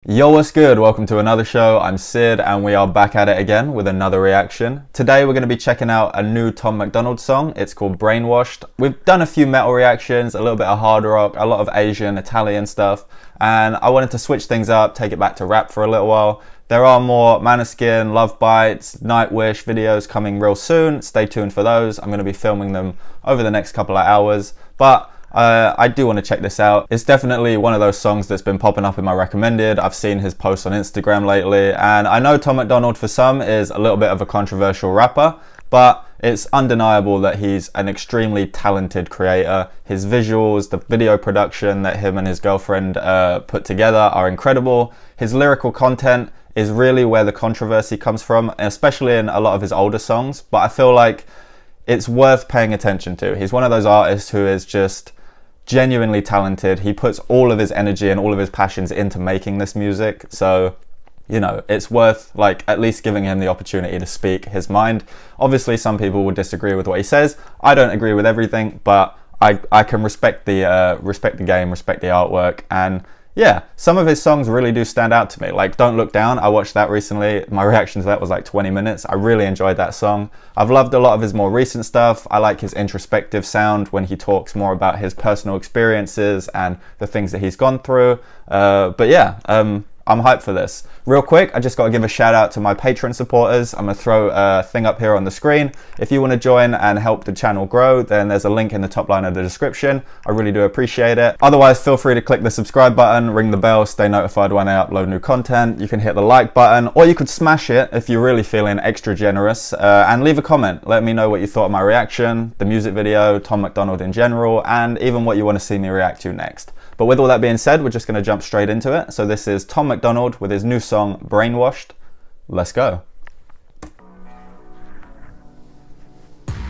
Yo, what's good? Welcome to another show. I'm Sid and we are back at it again with another reaction. Today we're going to be checking out a new Tom MacDonald song. It's called Brainwashed. We've done a few metal reactions, a little bit of hard rock, a lot of Asian, Italian stuff, and I wanted to switch things up, take it back to rap for a little while. There are more Maneskin, Love Bites, Nightwish videos coming real soon. Stay tuned for those. I'm going to be filming them over the next couple of hours, but I do want to check this out. It's definitely one of those songs that's been popping up in my recommended. I've seen his posts on Instagram lately, and I know Tom MacDonald for some is a little bit of a controversial rapper, but it's undeniable that he's an extremely talented creator. His visuals, the video production that him and his girlfriend put together are incredible. His lyrical content is really where the controversy comes from, especially in a lot of his older songs, but I feel like it's worth paying attention to. He's one of those artists who is just genuinely talented. He puts all of his energy and all of his passions into making this music, so you know, it's worth like at least giving him the opportunity to speak his mind. Obviously some people will disagree with what he says. I don't agree with everything, but I can respect the game, respect the artwork, and yeah, some of his songs really do stand out to me. Like Don't Look Down, I watched that recently. My reaction to that was like 20 minutes. I really enjoyed that song. I've loved a lot of his more recent stuff. I like his introspective sound when he talks more about his personal experiences and the things that he's gone through. But yeah, I'm hyped for this. Real quick, I just got to give a shout out to my Patreon supporters. I'm going to throw a thing up here on the screen. If you want to join and help the channel grow, then there's a link in the top line of the description. I really do appreciate it. Otherwise, feel free to click the subscribe button, ring the bell, stay notified when I upload new content. You can hit the like button, or you could smash it if you're really feeling extra generous, and leave a comment. Let me know what you thought of my reaction, the music video, Tom MacDonald in general, and even what you want to see me react to next. But with all that being said, we're just going to jump straight into it. So this is Tom MacDonald with his new song, Brainwashed. Let's go.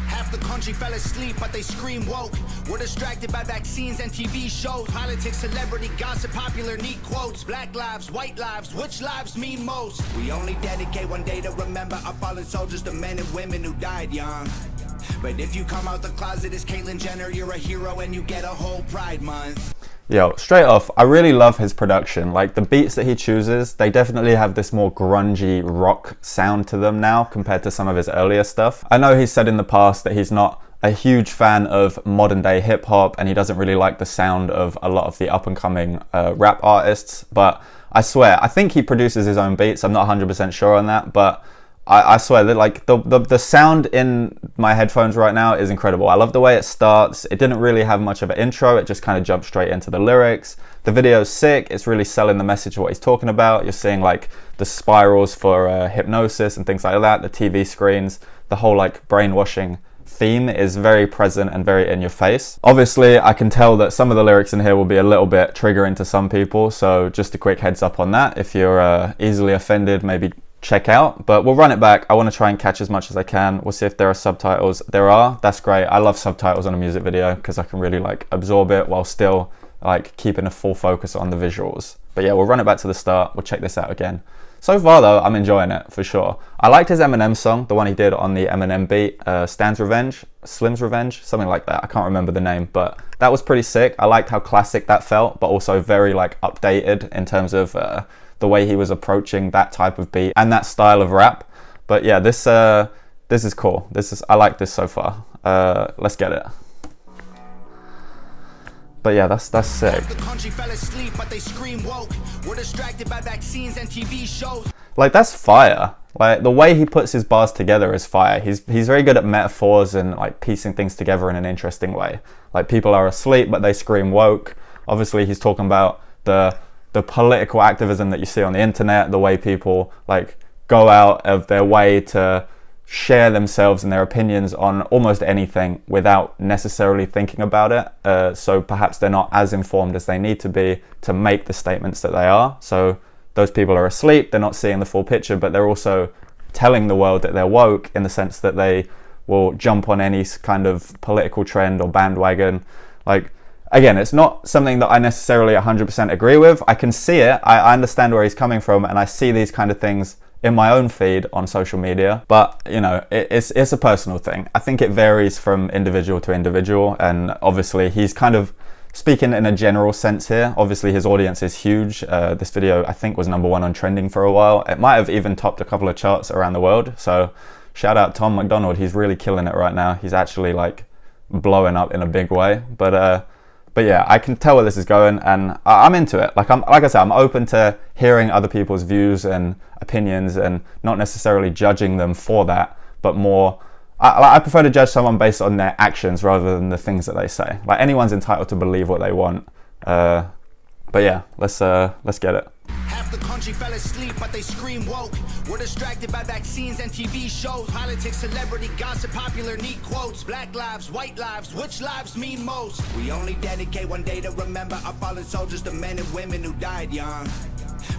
Half the country fell asleep, but they scream woke. We're distracted by vaccines and TV shows. Politics, celebrity, gossip, popular, neat quotes. Black lives, white lives, which lives mean most? We only dedicate one day to remember our fallen soldiers, the men and women who died young. But if you come out the closet as Caitlyn Jenner, you're a hero and you get a whole Pride Month. Yo, straight off, I really love his production. Like the beats that he chooses, they definitely have this more grungy rock sound to them now compared to some of his earlier stuff. I know he's said in the past that he's not a huge fan of modern day hip hop and he doesn't really like the sound of a lot of the up and coming rap artists, but I swear, I think he produces his own beats. I'm not 100% sure on that, but I swear that like the sound in my headphones right now is incredible. I love the way it starts. It didn't really have much of an intro. It just kind of jumped straight into the lyrics. The video's sick. It's really selling the message of what he's talking about. You're seeing like the spirals for hypnosis and things like that, the TV screens, the whole like brainwashing theme is very present and very in your face. Obviously, I can tell that some of the lyrics in here will be a little bit triggering to some people. So just a quick heads up on that. If you're easily offended, maybe check out, but we'll run it back. I want to try and catch as much as I can. We'll see if there are subtitles. There are. That's great. I love subtitles on a music video because I can really like absorb it while still like keeping a full focus on the visuals. But yeah, we'll run it back to the start. We'll check this out again. So far though, I'm enjoying it for sure. I liked his Eminem song, the one he did on the Eminem beat, Slim's Revenge, something like that. I can't remember the name, but that was pretty sick. I liked how classic that felt, but also very like updated in terms of the way he was approaching that type of beat and that style of rap. But yeah, this is cool. I like this so far. Let's get it. But yeah, that's sick. The country fell asleep, but they scream woke. We're distracted by vaccines and TV shows. Like that's fire. Like the way he puts his bars together is fire. He's very good at metaphors and like piecing things together in an interesting way. Like people are asleep, but they scream woke. Obviously, he's talking about the political activism that you see on the internet, the way people like go out of their way to share themselves and their opinions on almost anything without necessarily thinking about it. So perhaps they're not as informed as they need to be to make the statements that they are. So those people are asleep, they're not seeing the full picture, but they're also telling the world that they're woke in the sense that they will jump on any kind of political trend or bandwagon. Like, again, it's not something that I necessarily 100% agree with. I can see it, I understand where he's coming from, and I see these kind of things in my own feed on social media, but you know, it's a personal thing. I think it varies from individual to individual, and obviously he's kind of speaking in a general sense here. Obviously his audience is huge. This video I think was #1 on trending for a while. It might have even topped a couple of charts around the world. So shout out Tom MacDonald, he's really killing it right now. He's actually like blowing up in a big way. But yeah, I can tell where this is going, and I'm into it. Like I said, I'm open to hearing other people's views and opinions, and not necessarily judging them for that, but more. I prefer to judge someone based on their actions rather than the things that they say. Like anyone's entitled to believe what they want. But yeah, let's get it. Half the country fell asleep, but they scream woke. We're distracted by vaccines and TV shows. Politics, celebrity, gossip, popular, neat quotes. Black lives, white lives, which lives mean most? We only dedicate one day to remember our fallen soldiers, the men and women who died young.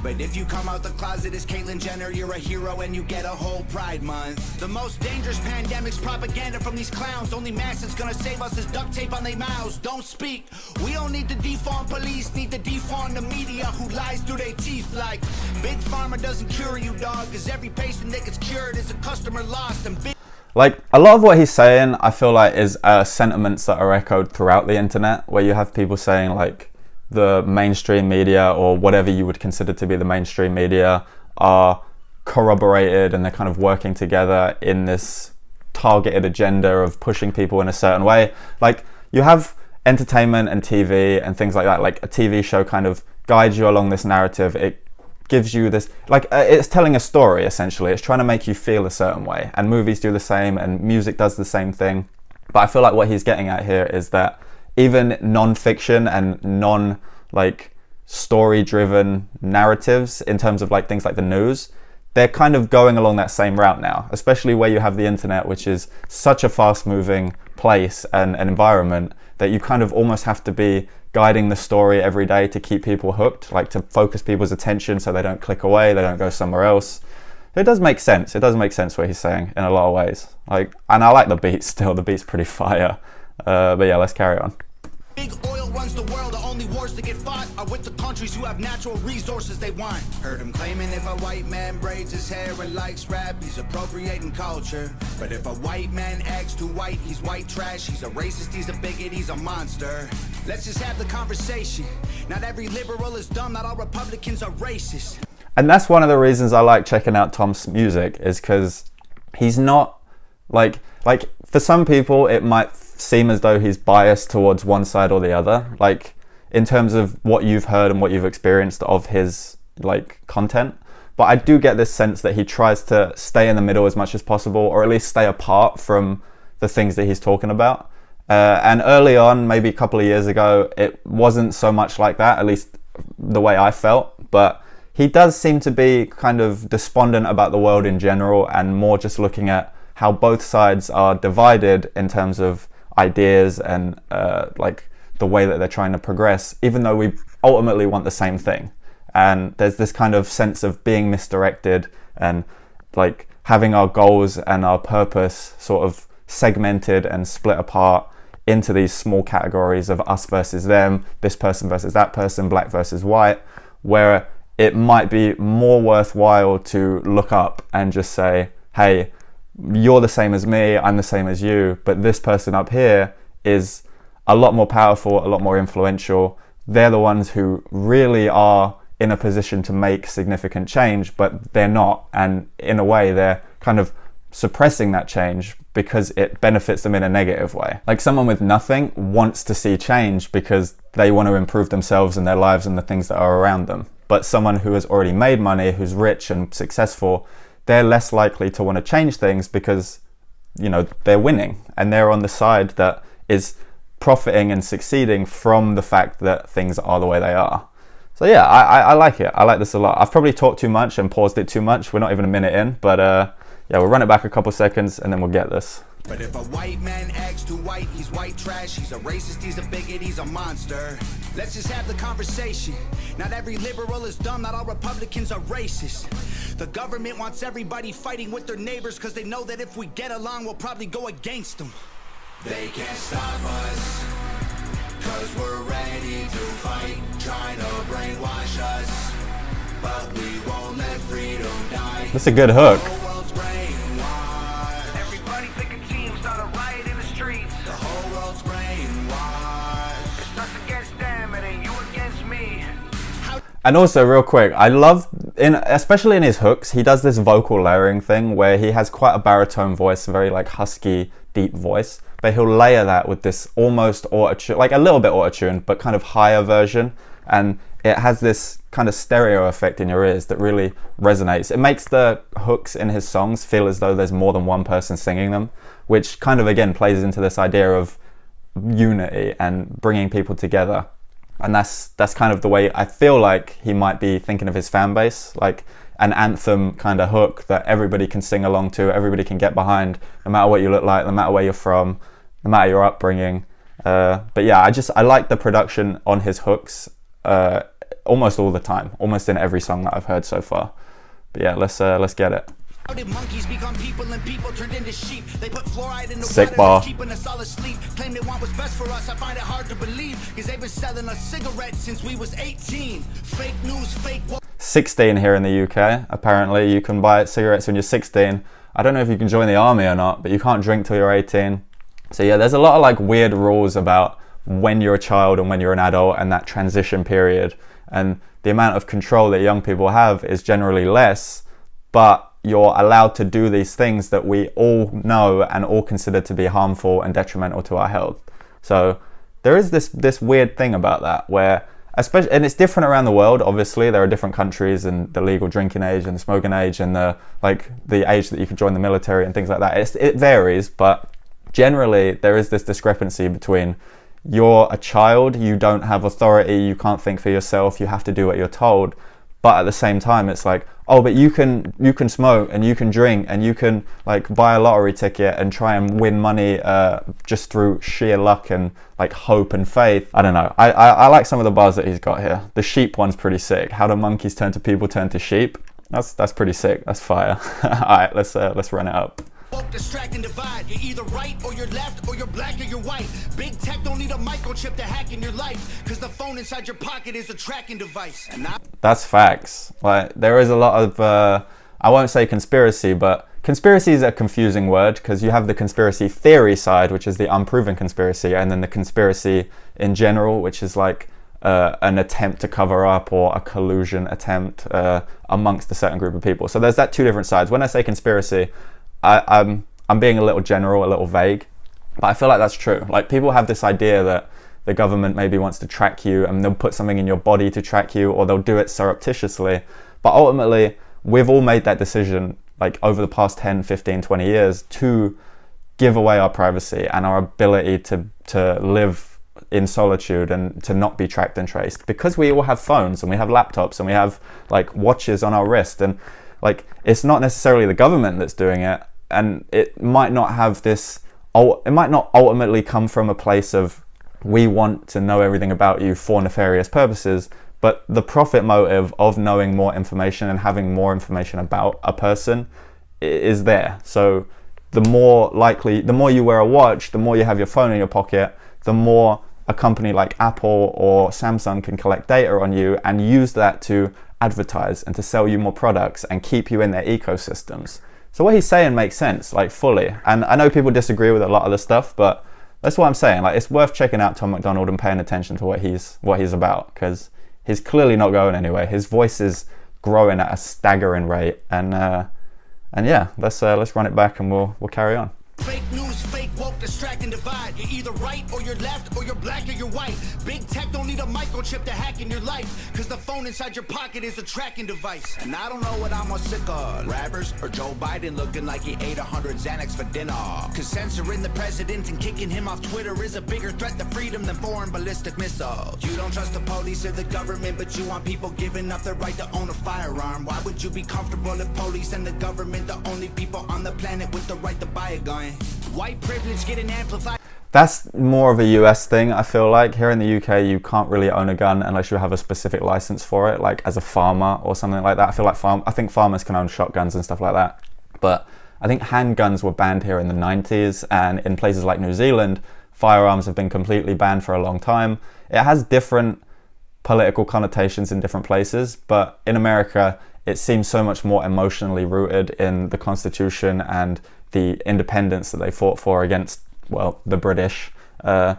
But if you come out the closet as Caitlyn Jenner, you're a hero and you get a whole Pride Month. The most dangerous pandemic's propaganda from these clowns. Only mask that's gonna save us is duct tape on their mouths. Don't speak. We don't need to defund police, need to defund the media who lies through their teeth like Big Pharma doesn't cure you, dog, cause every patient that gets cured is a customer lost. And big like a lot of what he's saying, I feel like is sentiments that are echoed throughout the internet, where you have people saying like the mainstream media, or whatever you would consider to be the mainstream media, are corroborated and they're kind of working together in this targeted agenda of pushing people in a certain way. Like you have entertainment and TV and things like that. Like a TV show kind of guides you along this narrative. It gives you this, like it's telling a story essentially. It's trying to make you feel a certain way, and movies do the same and music does the same thing. But I feel like what he's getting at here is that even non-fiction and like story-driven narratives, in terms of like things like the news, they're kind of going along that same route now, especially where you have the internet, which is such a fast-moving place and an environment that you kind of almost have to be guiding the story every day to keep people hooked, like to focus people's attention so they don't click away, they don't go somewhere else. It does make sense. It does make sense what he's saying in a lot of ways. Like, and I like the beat still. The beat's pretty fire. But yeah, let's carry on. Big oil runs the world. The only wars that get fought are with the countries who have natural resources they want. Heard him claiming if a white man braids his hair and likes rap, he's appropriating culture. But if a white man acts too white, he's white trash. He's a racist, he's a bigot, he's a monster. Let's just have the conversation. Not every liberal is dumb, not all Republicans are racist. And that's one of the reasons I like checking out Tom's music, is because he's not like for some people it might seem as though he's biased towards one side or the other, like in terms of what you've heard and what you've experienced of his like content. But I do get this sense that he tries to stay in the middle as much as possible, or at least stay apart from the things that he's talking about. And early on, maybe a couple of years ago, it wasn't so much like that, at least the way I felt. But he does seem to be kind of despondent about the world in general, and more just looking at how both sides are divided in terms of ideas and like the way that they're trying to progress, even though we ultimately want the same thing. And there's this kind of sense of being misdirected and like having our goals and our purpose sort of segmented and split apart into these small categories of us versus them, this person versus that person, black versus white, where it might be more worthwhile to look up and just say, hey, you're the same as me, I'm the same as you, but this person up here is a lot more powerful, a lot more influential. They're the ones who really are in a position to make significant change, but they're not. And in a way, they're kind of suppressing that change because it benefits them in a negative way. Like someone with nothing wants to see change because they want to improve themselves and their lives and the things that are around them. But someone who has already made money, who's rich and successful, they're less likely to want to change things because, you know, they're winning and they're on the side that is profiting and succeeding from the fact that things are the way they are. So yeah, I like it. I like this a lot. I've probably talked too much and paused it too much. We're not even a minute in, but yeah, we'll run it back a couple seconds and then we'll get this. But if a white man acts too white, he's white trash. He's a racist, he's a bigot, he's a monster. Let's just have the conversation. Not every liberal is dumb, not all Republicans are racist. The government wants everybody fighting with their neighbors because they know that if we get along, we'll probably go against them. They can't stop us, cause we're ready to fight, trying to brainwash us. But we won't let freedom die. That's a good hook. Everybody picking teams, start a riot in the streets. The whole world's brainwashed. It starts against And also, real quick, I love, especially in his hooks, he does this vocal layering thing where he has quite a baritone voice, a very like husky, deep voice, but he'll layer that with this almost auto-tune, like a little bit auto-tune, but kind of higher version, and it has this kind of stereo effect in your ears that really resonates. It makes the hooks in his songs feel as though there's more than one person singing them, which kind of again plays into this idea of unity and bringing people together. And that's kind of the way I feel like he might be thinking of his fan base, like an anthem kind of hook that everybody can sing along to, everybody can get behind, no matter what you look like, no matter where you're from, no matter your upbringing. But yeah, I like the production on his hooks almost all the time, almost in every song that I've heard so far. But yeah, let's get it. How did monkeys become people and people turned into sheep? They put fluoride in the Sick water bar. that's keeping us all asleep. Claim they want what's best for us. I find it hard to believe, because they've been selling us cigarettes since we was 18. Fake news, fake 16 here in the UK. Apparently you can buy cigarettes when you're 16. I don't know if you can join the army or not, but you can't drink till you're 18. So yeah, there's a lot of like weird rules about when you're a child and when you're an adult and that transition period. And the amount of control that young people have is generally less, but you're allowed to do these things that we all know and all consider to be harmful and detrimental to our health. So there is this weird thing about that where, especially, and it's different around the world. Obviously, there are different countries and the legal drinking age and the smoking age and the age that you can join the military and things like that. It varies, but generally there is this discrepancy between you're a child, you don't have authority, you can't think for yourself, you have to do what you're told. But at the same time, it's like, oh, but you can smoke and you can drink and you can like buy a lottery ticket and try and win money just through sheer luck and like hope and faith. I don't know. I like some of the bars that he's got here. The sheep one's pretty sick. How do monkeys turn to people turn to sheep? That's pretty sick. That's fire. All right, let's run it up. Distract and divide. You're either right or you're left, or you're black or you're white. Big tech don't need a microchip to hack in your life, because the phone inside your pocket is a tracking device. And that's facts. Like, there is a lot of I won't say conspiracy, but conspiracy is a confusing word, because you have the conspiracy theory side, which is the unproven conspiracy, and then the conspiracy in general, which is like an attempt to cover up or a collusion attempt amongst a certain group of people. So there's that two different sides. When I say conspiracy, I'm being a little general, a little vague, but I feel like that's true. Like, people have this idea that the government maybe wants to track you and they'll put something in your body to track you, or they'll do it surreptitiously. But ultimately, we've all made that decision, like over the past 10, 15, 20 years, to give away our privacy and our ability to live in solitude and to not be tracked and traced, because we all have phones and we have laptops and we have like watches on our wrist, and like, it's not necessarily the government that's doing it, and it might not have this, it might not ultimately come from a place of we want to know everything about you for nefarious purposes, but the profit motive of knowing more information and having more information about a person is there. So the more you wear a watch, the more you have your phone in your pocket, the more a company like Apple or Samsung can collect data on you and use that to advertise and to sell you more products and keep you in their ecosystems. So what he's saying makes sense, like, fully. And I know people disagree with a lot of the stuff, but that's what I'm saying. Like, it's worth checking out Tom MacDonald and paying attention to what he's about, because he's clearly not going anywhere. His voice is growing at a staggering rate, and yeah, let's run it back and we'll carry on. fake news, fake woke, distract and divide. You're either right or you're left, or you're black or you're white. Big tech don't need a microchip to hack in your life, because the phone inside your pocket is a tracking device. And I don't know what I'm more sick of, rappers or Joe Biden looking like he ate 100 Xanax for dinner. Because censoring the president and kicking him off Twitter is a bigger threat to freedom than foreign ballistic missiles. You don't trust the police or the government, but you want people giving up their right to own a firearm. Why would you be comfortable if police and the government the only people on the planet with the right to buy a gun? White privilege getting amplified. That's more of a US thing, I feel like. Here in the UK, you can't really own a gun unless you have a specific license for it, like as a farmer or something like that. I feel like I think farmers can own shotguns and stuff like that. But I think handguns were banned here in the 90s, and in places like New Zealand, firearms have been completely banned for a long time. It has different political connotations in different places, but in America, it seems so much more emotionally rooted in the Constitution and the independence that they fought for against, well, the British. But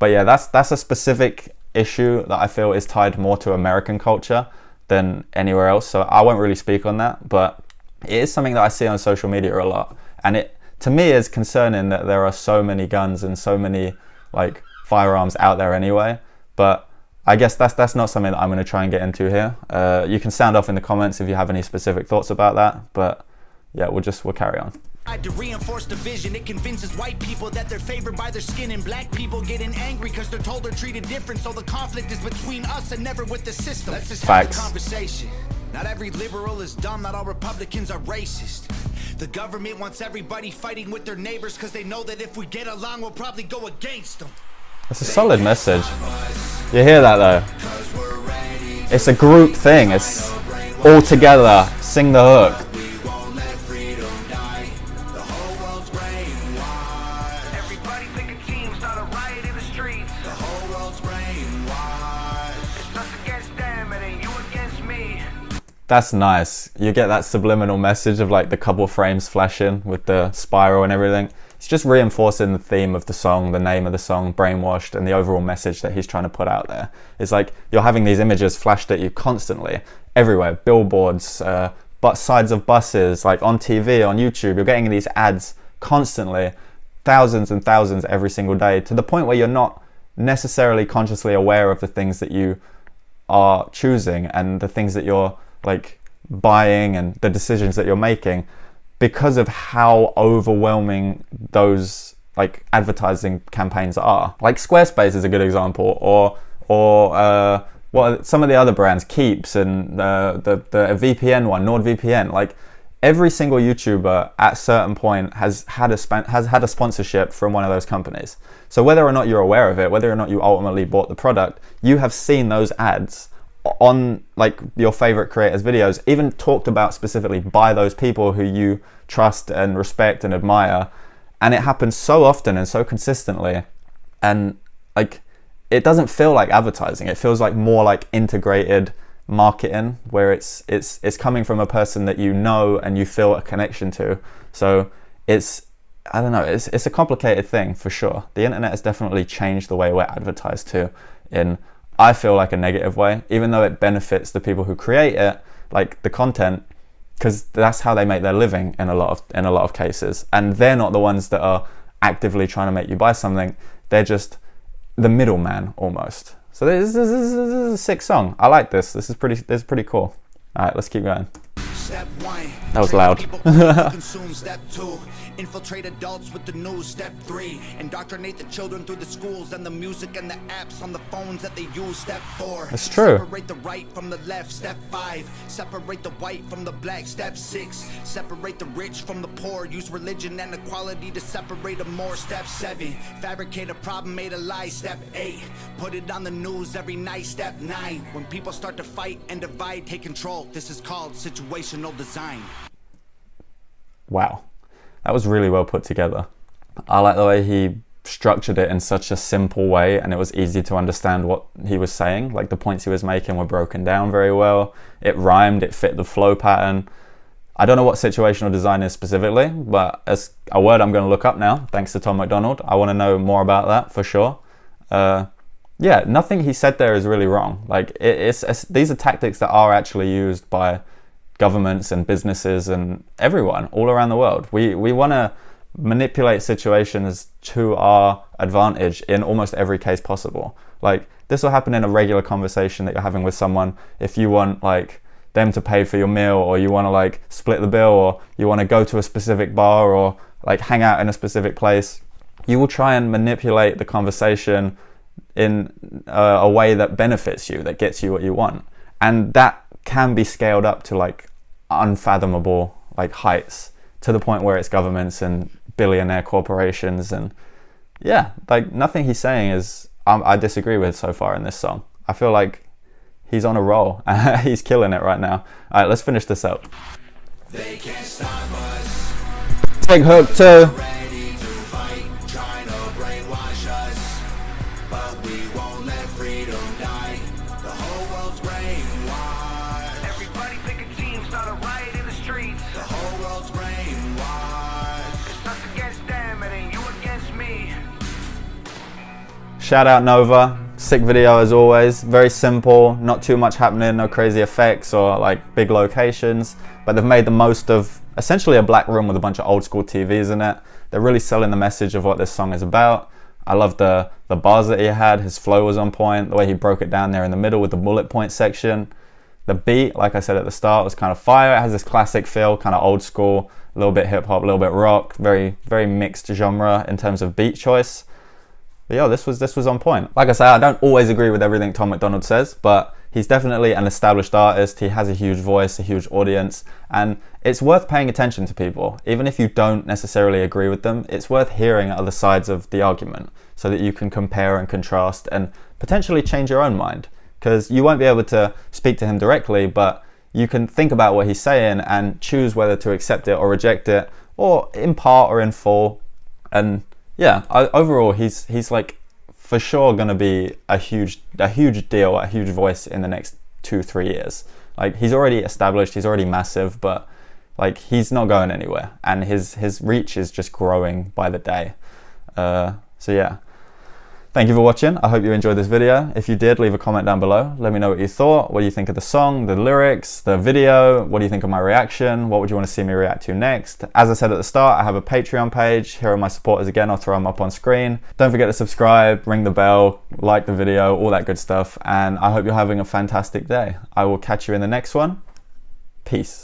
yeah, that's a specific issue that I feel is tied more to American culture than anywhere else, so I won't really speak on that, but it is something that I see on social media a lot, and it to me is concerning that there are so many guns and so many like firearms out there anyway. But I guess that's not something that I'm going to try and get into here. You can sound off in the comments if you have any specific thoughts about that, but yeah, we'll carry on. To reinforce division, it convinces white people that they're favored by their skin, and black people getting angry because they're told they're treated different. So the conflict is between us and never with the system. Let's just have a conversation. Not every liberal is dumb, not all Republicans are racist. The government wants everybody fighting with their neighbors because they know that if we get along, we'll probably go against them. That's a solid message. You hear that though? It's a group thing. It's all together. Sing the hook. Everybody pick a team, start a riot in the streets. The whole world's brainwashed. It's us against them, it ain't you against me. That's nice. You get that subliminal message of like the couple frames flashing with the spiral and everything. It's just reinforcing the theme of the song, the name of the song, Brainwashed, and the overall message that he's trying to put out there. It's like you're having these images flashed at you constantly, everywhere, billboards, sides of buses, like on TV, on YouTube. You're getting these ads constantly, thousands and thousands every single day, to the point where you're not necessarily consciously aware of the things that you are choosing and the things that you're like buying and the decisions that you're making, because of how overwhelming those like advertising campaigns are. Like Squarespace is a good example, or what some of the other brands, Keeps and the VPN one, NordVPN. Like every single YouTuber at a certain point has had a sponsorship from one of those companies. So whether or not you're aware of it, whether or not you ultimately bought the product, you have seen those ads on like your favorite creators' videos, even talked about specifically by those people who you trust and respect and admire. And it happens so often and so consistently, and like it doesn't feel like advertising. It feels like more like integrated marketing, where it's coming from a person that you know and you feel a connection to. So it's, I don't know, it's a complicated thing for sure. The internet has definitely changed the way we're advertised to in, I feel like, a negative way, even though it benefits the people who create it, like the content, because that's how they make their living in a lot of cases. And they're not the ones that are actively trying to make you buy something. They're just the middleman almost. So this is a sick song. I like this. This is pretty cool. All right, let's keep going. Step one, that was loud. Consume. Step two, infiltrate adults with the news. Step three, indoctrinate the children through the schools and the music and the apps on the phones that they use. Step four, that's true. Separate the right from the left. Step five, separate the white from the black. Step six, separate the rich from the poor. Use religion and equality to separate them more. Step seven, fabricate a problem, made a lie. Step eight, put it on the news every night. Step nine, when people start to fight and divide, take control. This is called situational design. Wow, that was really well put together. I like the way he structured it in such a simple way, and it was easy to understand what he was saying. Like the points he was making were broken down very well. It rhymed, it fit the flow pattern. I don't know what situational design is specifically, but it's a word I'm going to look up now, thanks to Tom MacDonald. I want to know more about that for sure. Yeah, nothing he said there is really wrong. Like these are tactics that are actually used by governments and businesses and everyone all around the world. We want to manipulate situations to our advantage in almost every case possible. Like this will happen in a regular conversation that you're having with someone. If you want like them to pay for your meal, or you want to like split the bill, or you want to go to a specific bar or like hang out in a specific place, you will try and manipulate the conversation in a way that benefits you, that gets you what you want. And that can be scaled up to like unfathomable like heights, to the point where it's governments and billionaire corporations. And yeah, like nothing he's saying is I disagree with so far in this song. I feel like he's on a roll. He's killing it right now. All right, let's finish this up. They can't stop us. Take hook too. Shout out Nova, Sick video as always, very simple, not too much happening, no crazy effects or like big locations, but they've made the most of essentially a black room with a bunch of old school TVs in it. They're really selling the message of what this song is about. I love the bars that he had, his flow was on point, the way he broke it down there in the middle with the bullet point section. The beat, like I said at the start, was kind of fire. It has this classic feel, kind of old school, a little bit hip hop, a little bit rock, very, very mixed genre in terms of beat choice. But yeah, this was on point. Like I say, I don't always agree with everything Tom MacDonald says, but he's definitely an established artist. He has a huge voice, a huge audience, and it's worth paying attention to people. Even if you don't necessarily agree with them, it's worth hearing other sides of the argument so that you can compare and contrast and potentially change your own mind. Because you won't be able to speak to him directly, but you can think about what he's saying and choose whether to accept it or reject it, or in part or in full. And yeah, overall, he's like for sure gonna be a huge deal, a huge voice in the next 2-3 years. Like he's already established, he's already massive, but like he's not going anywhere, and his reach is just growing by the day. So yeah. Thank you for watching. I hope you enjoyed this video. If you did, leave a comment down below. Let me know what you thought. What do you think of the song, the lyrics, the video? What do you think of my reaction? What would you want to see me react to next? As I said at the start, I have a Patreon page. Here are my supporters again. I'll throw them up on screen. Don't forget to subscribe, ring the bell, like the video, all that good stuff. And I hope you're having a fantastic day. I will catch you in the next one. Peace.